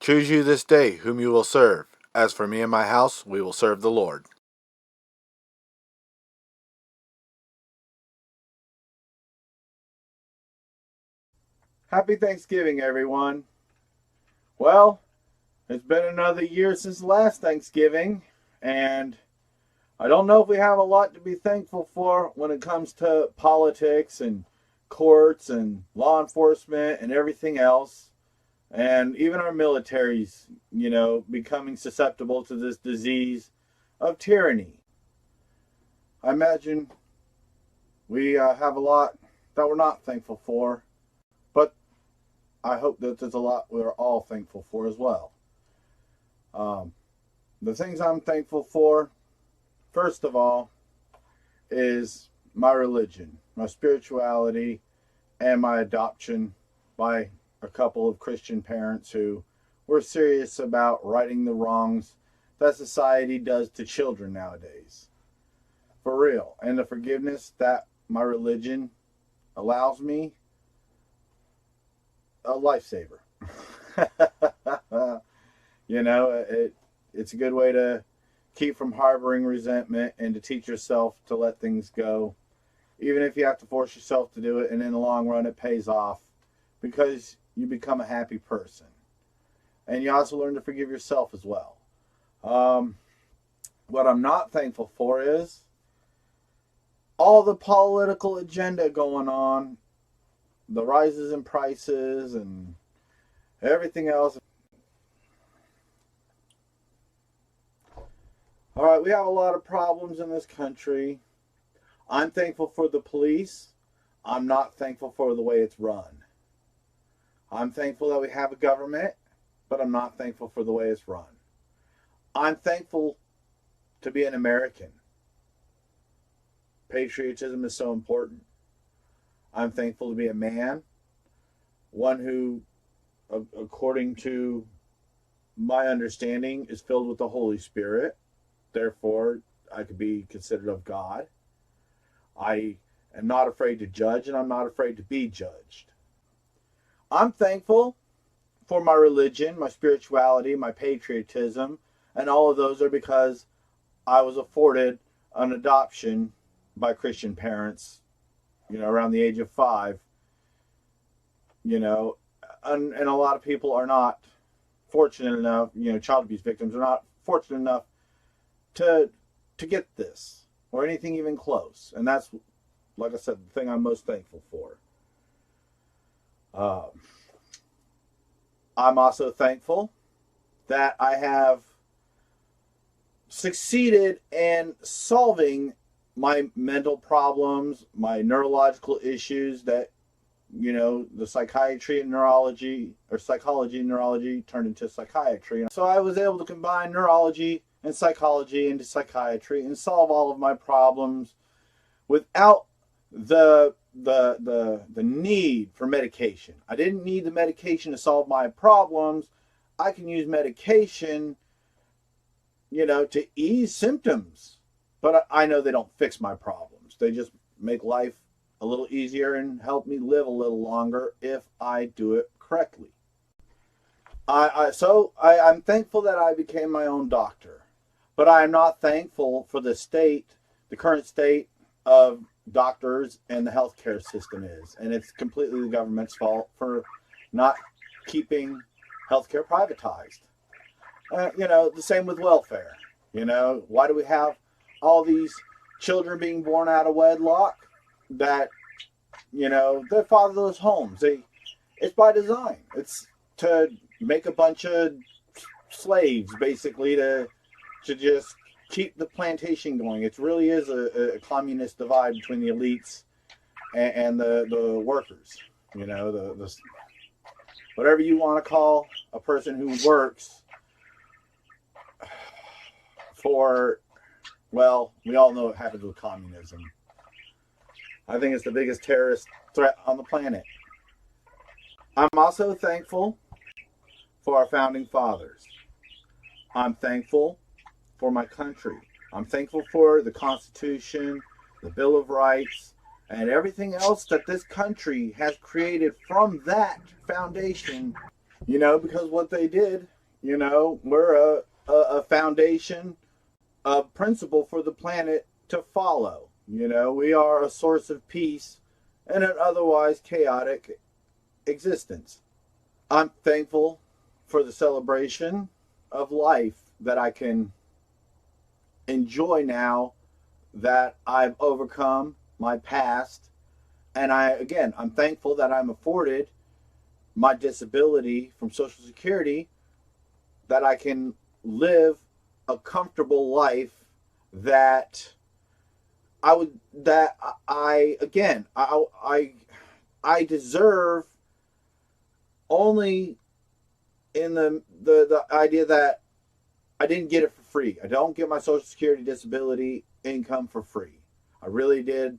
Choose you this day whom you will serve. As for me and my house, we will serve the Lord. Happy Thanksgiving, everyone. Well, it's been another year since last Thanksgiving, and I don't know if we have a lot to be thankful for when it comes to politics and courts and law enforcement and everything else. And even our military's, becoming susceptible to this disease of tyranny. I imagine we have a lot that we're not thankful for, but I hope that there's a lot we're all thankful for as well. The things I'm thankful for, first of all, is my religion, my spirituality, and my adoption by a couple of Christian parents who were serious about righting the wrongs that society does to children nowadays. For real. And the forgiveness that my religion allows me, a lifesaver. It's a good way to keep from harboring resentment and to teach yourself to let things go, even if you have to force yourself to do it, and in the long run it pays off because you become a happy person. And you also learn to forgive yourself as well. What I'm not thankful for is all the political agenda going on, the rises in prices and everything else. All right, we have a lot of problems in this country. I'm thankful for the police. I'm not thankful for the way it's run. I'm thankful that we have a government, but I'm not thankful for the way it's run. I'm thankful to be an American. Patriotism is so important. I'm thankful to be a man, one who, according to my understanding, is filled with the Holy Spirit. Therefore, I could be considered of God. I am not afraid to judge, and I'm not afraid to be judged. I'm thankful for my religion, my spirituality, my patriotism, and all of those are because I was afforded an adoption by Christian parents, around the age of 5. And a lot of people are not fortunate enough, child abuse victims are not fortunate enough to get this or anything even close. And that's, like I said, the thing I'm most thankful for. I'm also thankful that I have succeeded in solving my mental problems, my neurological issues that, the psychiatry and neurology, or psychology and neurology turned into psychiatry. So I was able to combine neurology and psychology into psychiatry and solve all of my problems without the need for medication. I didn't need the medication to solve my problems. I can use medication, to ease symptoms. But I know they don't fix my problems. They just make life a little easier and help me live a little longer if I do it correctly. I'm thankful that I became my own doctor. But I am not thankful for the current state of doctors and the healthcare system is. And it's completely the government's fault for not keeping healthcare privatized. The same with welfare. Why do we have all these children being born out of wedlock that, they're fatherless homes? It's by design. It's to make a bunch of slaves, basically, to just keep the plantation going. It really is a communist divide between the elites and the workers. The whatever you want to call a person who works for, well, we all know what happens with communism. I think it's the biggest terrorist threat on the planet. I'm also thankful for our founding fathers. I'm thankful for my country. I'm thankful for the Constitution, the Bill of Rights, and everything else that this country has created from that foundation, because what they did You know, we're a foundation of principle for the planet to follow. You know, we are a source of peace in an otherwise chaotic existence. I'm thankful for the celebration of life that I can enjoy now that I've overcome my past. And I'm thankful that I'm afforded my disability from Social Security, that I can live a comfortable life that I deserve, only in the idea that I didn't get it for free. I don't get my Social Security disability income for free. I really did,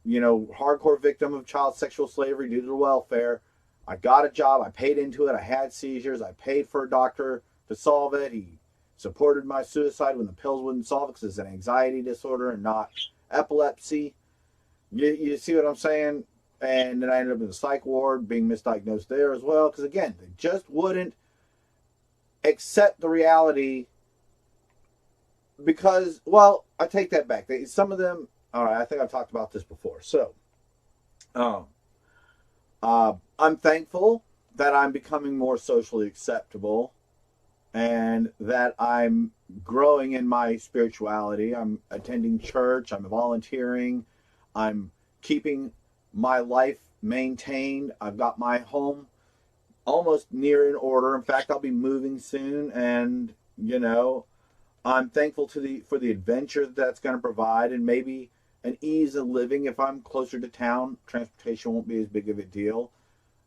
hardcore victim of child sexual slavery due to the welfare. I got a job. I paid into it. I had seizures. I paid for a doctor to solve it. He supported my suicide when the pills wouldn't solve it because it's an anxiety disorder and not epilepsy. You see what I'm saying? And then I ended up in the psych ward, being misdiagnosed there as well. Because again, they just wouldn't accept the reality. Because, well, I take that back. Some of them, all right, I think I've talked about this before. So, I'm thankful that I'm becoming more socially acceptable and that I'm growing in my spirituality. I'm attending church, I'm volunteering, I'm keeping my life maintained. I've got my home almost near in order. In fact, I'll be moving soon, and I'm thankful for the adventure that's going to provide, and maybe an ease of living. If I'm closer to town, transportation won't be as big of a deal,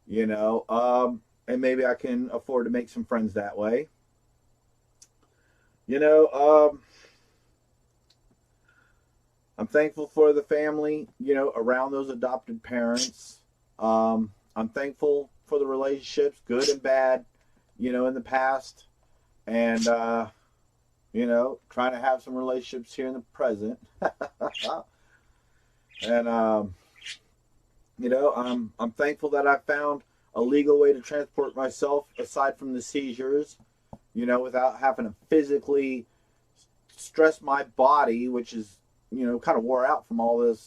and maybe I can afford to make some friends that way. You know, I'm thankful for the family, around those adopted parents. I'm thankful for the relationships, good and bad, in the past, and trying to have some relationships here in the present. And I'm thankful that I found a legal way to transport myself aside from the seizures, without having to physically stress my body, which is, kind of wore out from all the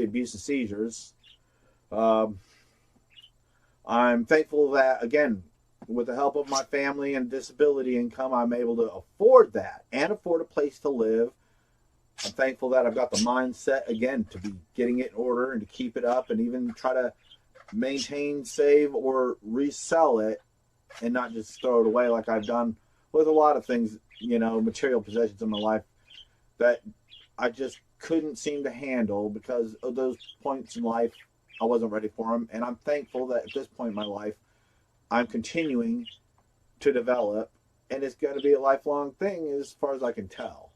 abuse and seizures. I'm thankful that, again, with the help of my family and disability income, I'm able to afford that and afford a place to live. I'm thankful that I've got the mindset, again, to be getting it in order and to keep it up and even try to maintain, save, or resell it and not just throw it away like I've done with a lot of things, material possessions in my life that I just couldn't seem to handle because of those points in life. I wasn't ready for them. And I'm thankful that at this point in my life, I'm continuing to develop, and it's going to be a lifelong thing as far as I can tell.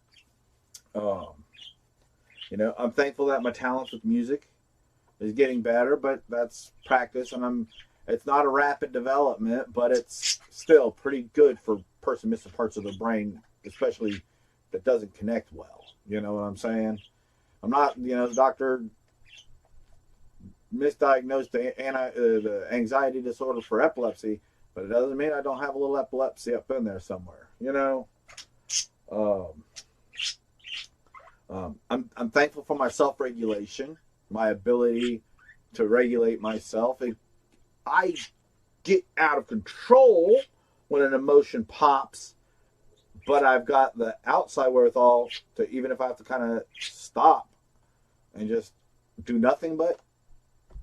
I'm thankful that my talents with music is getting better, but that's practice, and it's not a rapid development, but it's still pretty good for a person missing parts of their brain, especially that doesn't connect well. You know what I'm saying? I'm not, the doctor misdiagnosed the anxiety disorder for epilepsy, but it doesn't mean I don't have a little epilepsy up in there somewhere. I'm thankful for my self-regulation, my ability to regulate myself. I get out of control when an emotion pops, but I've got the outside wherewithal to, even if I have to kind of stop and just do nothing but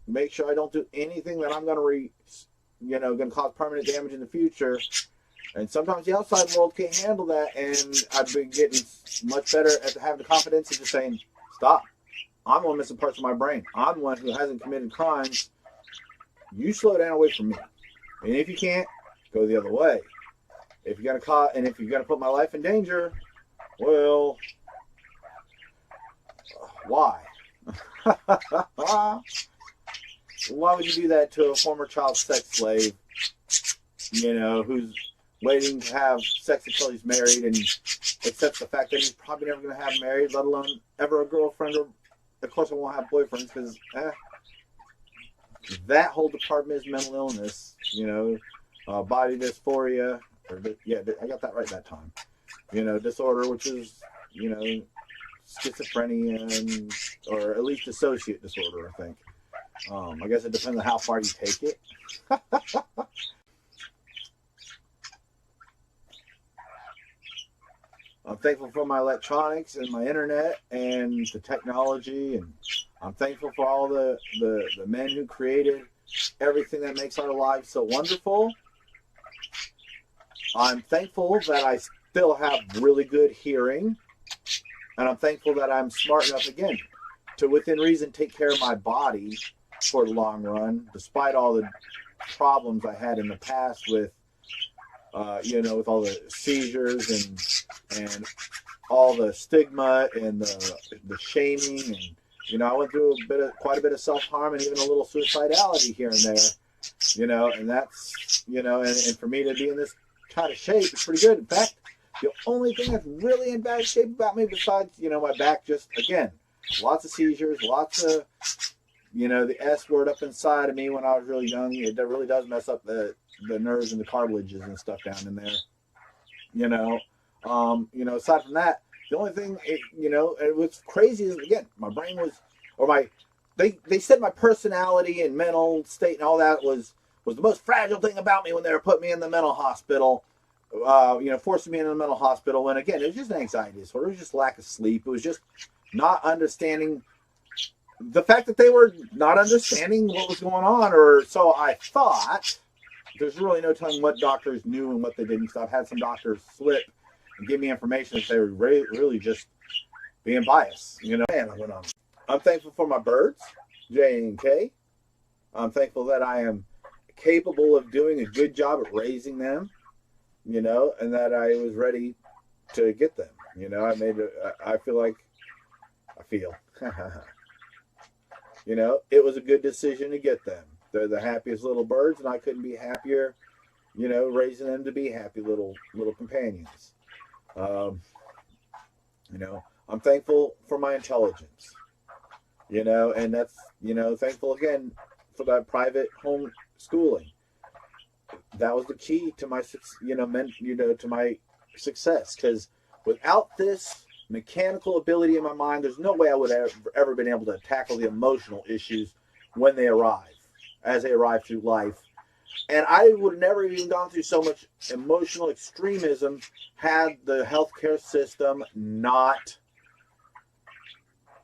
make sure I don't do anything that I'm going to cause permanent damage in the future. And sometimes the outside world can't handle that, and I've been getting much better at having the confidence of just saying, stop. I'm the one missing parts of my brain. I'm the one who hasn't committed crimes. You slow down away from me. And if you can't, go the other way. If you're gonna put my life in danger, well, why? Why would you do that to a former child sex slave, who's waiting to have sex until he's married and accepts the fact that he's probably never going to have married, let alone ever a girlfriend, or of course I won't have boyfriends because that whole department is mental illness. body dysphoria, I got that right that time. Disorder, which is, schizophrenia, or at least dissociate disorder, I think. I guess it depends on how far you take it. I'm thankful for my electronics and my internet and the technology, and I'm thankful for all the men who created everything that makes our lives so wonderful. I'm thankful that I still have really good hearing, and I'm thankful that I'm smart enough, again, to within reason take care of my body for the long run, despite all the problems I had in the past with with all the seizures and all the stigma and the shaming, and I went through quite a bit of self-harm and even a little suicidality here and there, and that's and for me to be in this kind of shape is pretty good. In fact, the only thing that's really in bad shape about me, besides my back, just again, lots of seizures, lots of the S word up inside of me when I was really young. It really does mess up the nerves and the cartilages and stuff down in there. Aside from that, the only thing it was crazy is, again, my brain was, or they said my personality and mental state and all that was the most fragile thing about me when they were putting me in the mental hospital. Forcing me in the mental hospital. And again, it was just an anxiety disorder. It was just lack of sleep. It was just not understanding the fact that they were not understanding what was going on, or so I thought. There's really no telling what doctors knew and what they didn't. So I've had some doctors slip and give me information that they were really just being biased. And I went on. I'm thankful for my birds, J and K. I'm thankful that I am capable of doing a good job at raising them, and that I was ready to get them. I feel. It was a good decision to get them. They're the happiest little birds, and I couldn't be happier, raising them to be happy little companions. I'm thankful for my intelligence, and that's, thankful again for that private home schooling. That was the key to my, to my success, because without this mechanical ability in my mind, there's no way I would have ever been able to tackle the emotional issues when they arrive, as they arrive through life. And I would have never even gone through so much emotional extremism had the healthcare system not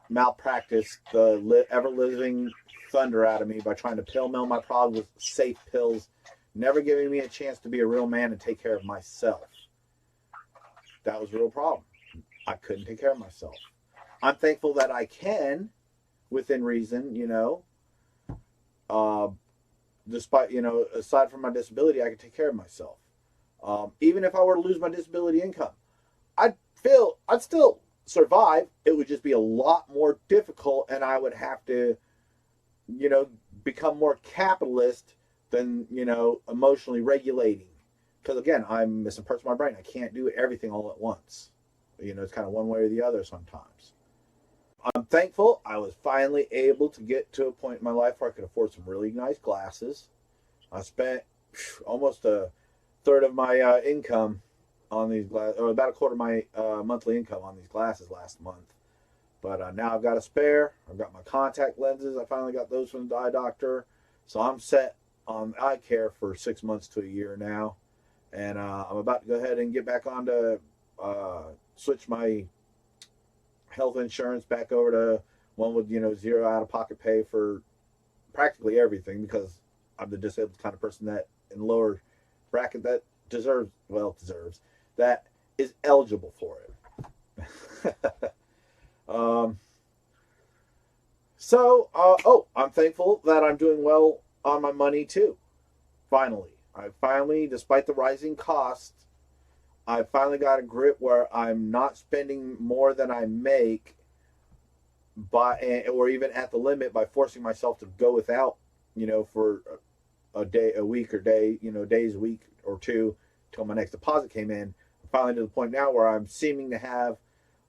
malpracticed the ever-living thunder out of me by trying to pill mill my problems with safe pills, never giving me a chance to be a real man and take care of myself. That was a real problem. I couldn't take care of myself. I'm thankful that I can, within reason, despite, aside from my disability, I can take care of myself. Even if I were to lose my disability income, I'd still survive. It would just be a lot more difficult, and I would have to, become more capitalist than, emotionally regulating. Because again, I'm missing parts of my brain. I can't do everything all at once. It's kind of one way or the other sometimes. I'm thankful I was finally able to get to a point in my life where I could afford some really nice glasses. I spent almost a third of my income on these glasses, or about a quarter of my monthly income on these glasses last month. But now I've got a spare. I've got my contact lenses. I finally got those from the eye doctor. So I'm set on eye care for 6 months to a year now. And I'm about to go ahead and get back on to switch my health insurance back over to one with, zero out-of-pocket pay for practically everything, because I'm the disabled kind of person that in lower bracket that that is eligible for it. I'm thankful that I'm doing well on my money too. Finally, despite the rising costs, I finally got a grip where I'm not spending more than I make or even at the limit by forcing myself to go without, for a day, a week, or days, a week or two till my next deposit came in. I'm finally to the point now where I'm seeming to have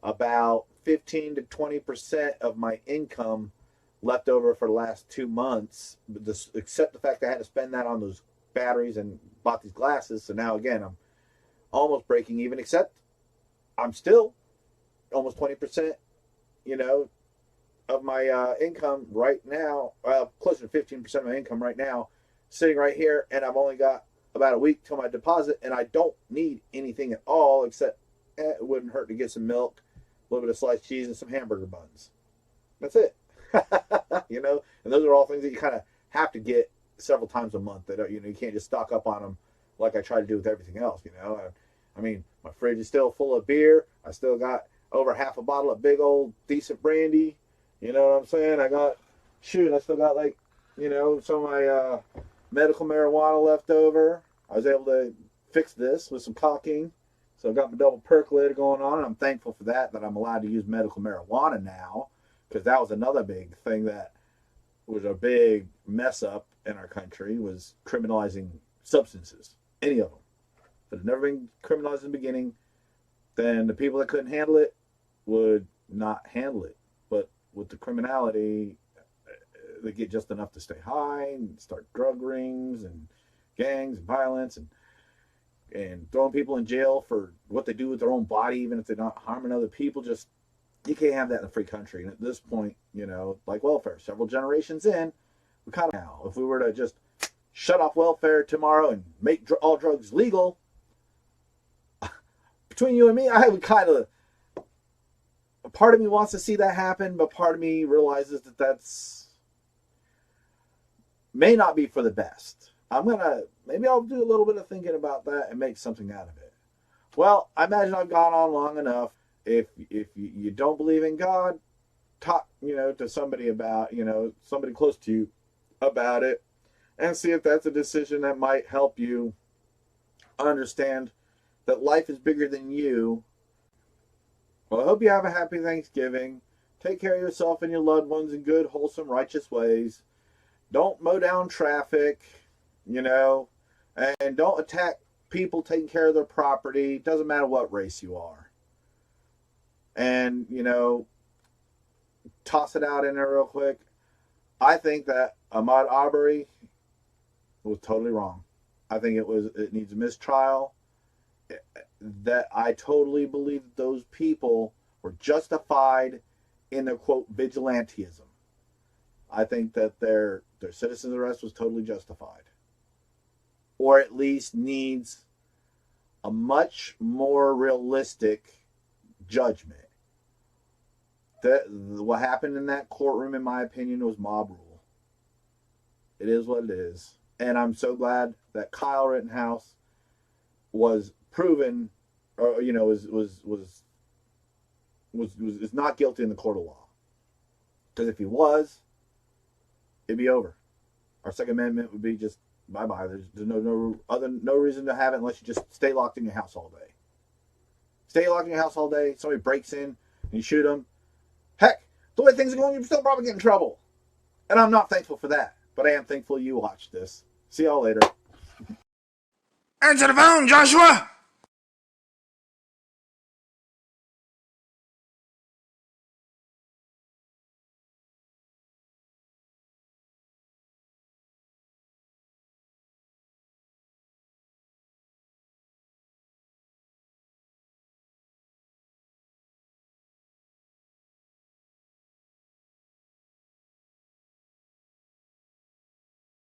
about 15 to 20% of my income left over for the last 2 months, except the fact that I had to spend that on those batteries and bought these glasses. So now again, I'm almost breaking even, except I'm still almost 20%, you know, of my income right now, closer to 15% of my income right now, sitting right here, and I've only got about a week till my deposit, and I don't need anything at all except it wouldn't hurt to get some milk, a little bit of sliced cheese, and some hamburger buns. That's it. You know, and those are all things that you kind of have to get several times a month. That you can't just stock up on them like I try to do with everything else. I mean, my fridge is still full of beer. I still got over half a bottle of big old decent brandy. You know what I'm saying? I still got some of my medical marijuana left over. I was able to fix this with some caulking. So I've got my double percolator going on, and I'm thankful for that I'm allowed to use medical marijuana now, because that was another big thing that was a big mess up in our country, was criminalizing substances, any of them. If it had never been criminalized in the beginning, then the people that couldn't handle it would not handle it. But with the criminality, they get just enough to stay high and start drug rings and gangs and violence and throwing people in jail for what they do with their own body, even if they're not harming other people. Just, you can't have that in a free country. And at this point, like welfare, several generations in, we kind of now, if we were to just shut off welfare tomorrow and make all drugs legal, between you and me, I would kind of, a part of me wants to see that happen, but part of me realizes that that's may not be for the best. Maybe I'll do a little bit of thinking about that and make something out of it. Well, I imagine I've gone on long enough. If you don't believe in God, talk, to somebody about, somebody close to you about it, and see if that's a decision that might help you understand that life is bigger than you. Well, I hope you have a happy Thanksgiving. Take care of yourself and your loved ones in good, wholesome, righteous ways. Don't mow down traffic, and don't attack people taking care of their property. Doesn't matter what race you are. And, toss it out in there real quick. I think that Ahmaud Arbery was totally wrong. I think it needs a mistrial. That I totally believe that those people were justified in their, quote, vigilantism. I think that their citizen's arrest was totally justified. Or at least needs a much more realistic judgment. What happened in that courtroom, in my opinion, was mob rule. It is what it is. And I'm so glad that Kyle Rittenhouse was proven, or is not guilty in the court of law. Because if he was, it'd be over. Our Second Amendment would be just bye-bye. There's no reason to have it unless you just stay locked in your house all day. Stay locked in your house all day. Somebody breaks in and you shoot them. Heck, the way things are going, you're still probably getting in trouble. And I'm not thankful for that, but I am thankful you watched this. See y'all later. Answer the phone, Joshua!